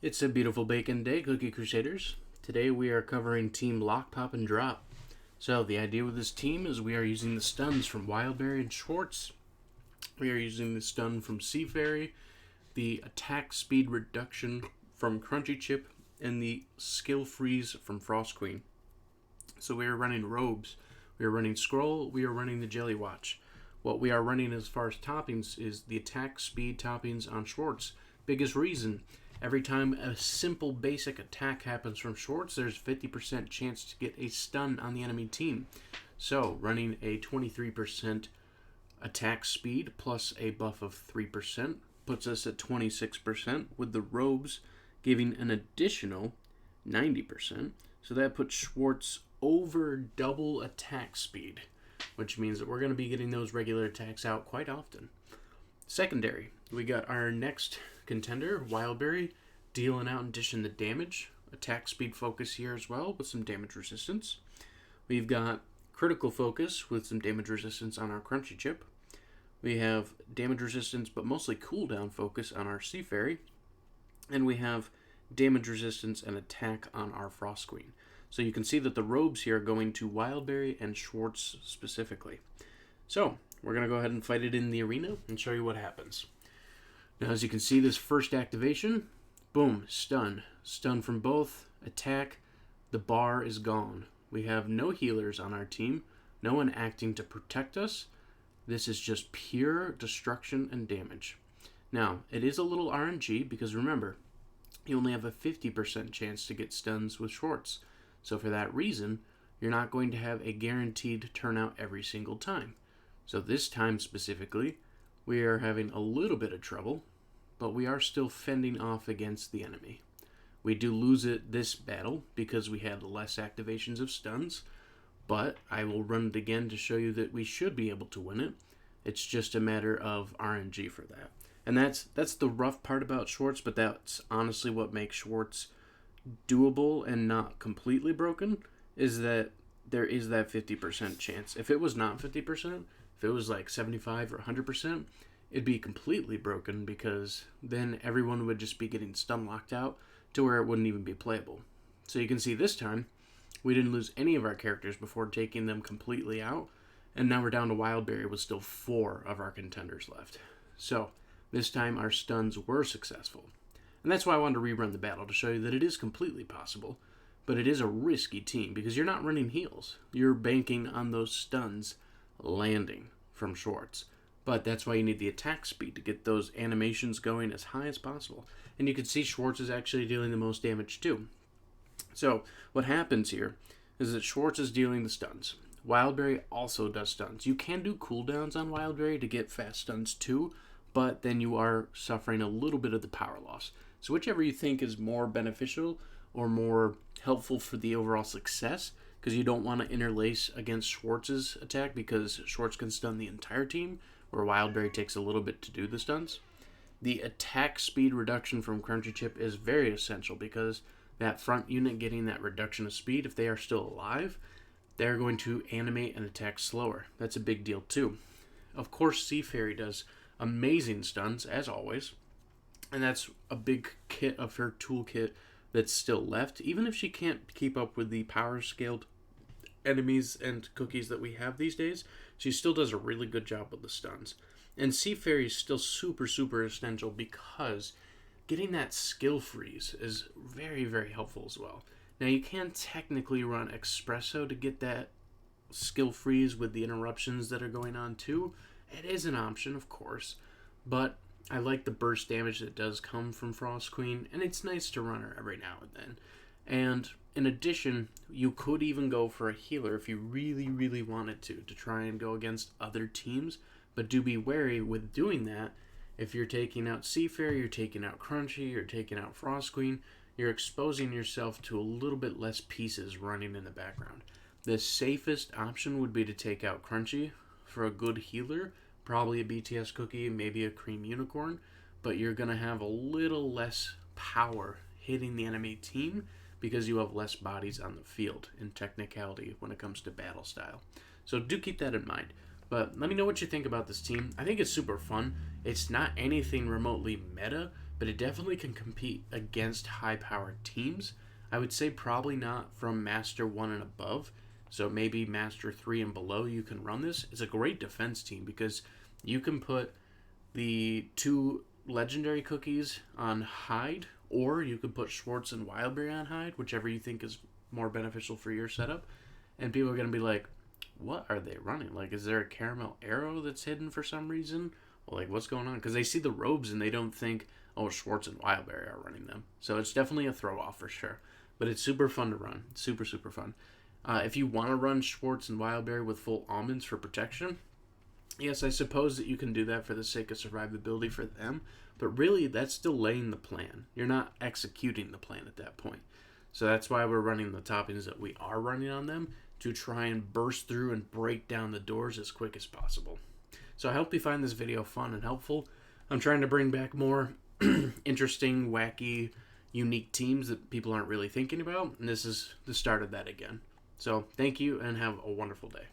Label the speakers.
Speaker 1: It's a beautiful bacon day, Cookie Crusaders. Today we are covering Team Lock, Pop, and Drop. So the idea with this team is we are using the stuns from Wildberry and Schwartz. We are using the stun from Sea Fairy, the attack speed reduction from Crunchy Chip, and the skill freeze from Frost Queen. So we are running robes, we are running scroll, we are running the Jelly Watch. What we are running as far as toppings is the attack speed toppings on Schwartz. Biggest reason, every time a simple basic attack happens from Schwartz, there's 50% chance to get a stun on the enemy team. So running a 23% attack speed plus a buff of 3% puts us at 26%, with the robes giving an additional 90%. So that puts Schwartz over double attack speed, which means that we're going to be getting those regular attacks out quite often. Secondary, we got our next contender, Wildberry, dealing out and dishing the damage. Attack speed focus here as well with some damage resistance. We've got critical focus with some damage resistance on our Crunchy Chip. We have damage resistance but mostly cooldown focus on our Sea Fairy. And we have damage resistance and attack on our Frost Queen. So you can see that the robes here are going to Wildberry and Schwartz specifically. So we're going to go ahead and fight it in the arena and show you what happens. Now as you can see, this first activation, boom, stun. Stun from both, attack, the bar is gone. We have no healers on our team, no one acting to protect us. This is just pure destruction and damage. Now, it is a little RNG because remember, you only have a 50% chance to get stuns with Schwartz. So for that reason, you're not going to have a guaranteed turnout every single time. So this time specifically, we are having a little bit of trouble, but we are still fending off against the enemy. We do lose it this battle because we had less activations of stuns, but I will run it again to show you that we should be able to win it. It's just a matter of RNG for that. And that's the rough part about Schwartz, but that's honestly what makes Schwartz doable and not completely broken, is that there is that 50% chance. If it was not 50%, if it was like 75 or 100%, it'd be completely broken because then everyone would just be getting stun locked out to where it wouldn't even be playable. So you can see this time, we didn't lose any of our characters before taking them completely out, and now we're down to Wildberry with still 4 of our contenders left. So this time our stuns were successful. And that's why I wanted to rerun the battle, to show you that it is completely possible, but it is a risky team because you're not running heals. You're banking on those stuns landing from Schwartz. But that's why you need the attack speed to get those animations going as high as possible. And you can see Schwartz is actually dealing the most damage too. So what happens here is that Schwartz is dealing the stuns. Wildberry also does stuns. You can do cooldowns on Wildberry to get fast stuns too, but then you are suffering a little bit of the power loss. So whichever you think is more beneficial or more helpful for the overall success, because you don't want to interlace against Schwartz's attack because Schwartz can stun the entire team, where Wildberry takes a little bit to do the stuns. The attack speed reduction from Crunchy Chip is very essential because that front unit getting that reduction of speed, if they are still alive, they're going to animate and attack slower. That's a big deal too. Of course, Sea Fairy does amazing stuns, as always, and that's a big kit of her toolkit that's still left. Even if she can't keep up with the power scaled enemies and cookies that we have these days, she still does a really good job with the stuns. And Sea Fairy is still super, super essential because getting that skill freeze is very, very helpful as well. Now, you can technically run Espresso to get that skill freeze with the interruptions that are going on too. It is an option, of course, but I like the burst damage that does come from Frost Queen, and it's nice to run her every now and then. And in addition, you could even go for a healer if you really, really wanted to try and go against other teams, but do be wary with doing that. If you're taking out Sea Fairy, you're taking out Crunchy, you're taking out Frost Queen, you're exposing yourself to a little bit less pieces running in the background. The safest option would be to take out Crunchy for a good healer, probably a BTS cookie, maybe a cream unicorn, but you're going to have a little less power hitting the enemy team because you have less bodies on the field in technicality when it comes to battle style. So do keep that in mind. But let me know what you think about this team. I think it's super fun. It's not anything remotely meta, but it definitely can compete against high-powered teams. I would say probably not from Master 1 and above, so maybe Master 3 and below you can run this. It's a great defense team because you can put the 2 legendary cookies on Hyde, or you could put Schwartz and Wildberry on Hyde, whichever you think is more beneficial for your setup. And people are going to be like, what are they running? Like, is there a caramel arrow that's hidden for some reason? Or like, what's going on? Because they see the robes and they don't think, oh, Schwartz and Wildberry are running them. So it's definitely a throw-off for sure. But it's super fun to run. Super, super fun. If you want to run Schwartz and Wildberry with full almonds for protection, yes, I suppose that you can do that for the sake of survivability for them. But really, that's still laying the plan. You're not executing the plan at that point. So that's why we're running the toppings that we are running on them, to try and burst through and break down the doors as quick as possible. So I hope you find this video fun and helpful. I'm trying to bring back more interesting, wacky, unique teams that people aren't really thinking about, and this is the start of that again. So thank you and have a wonderful day.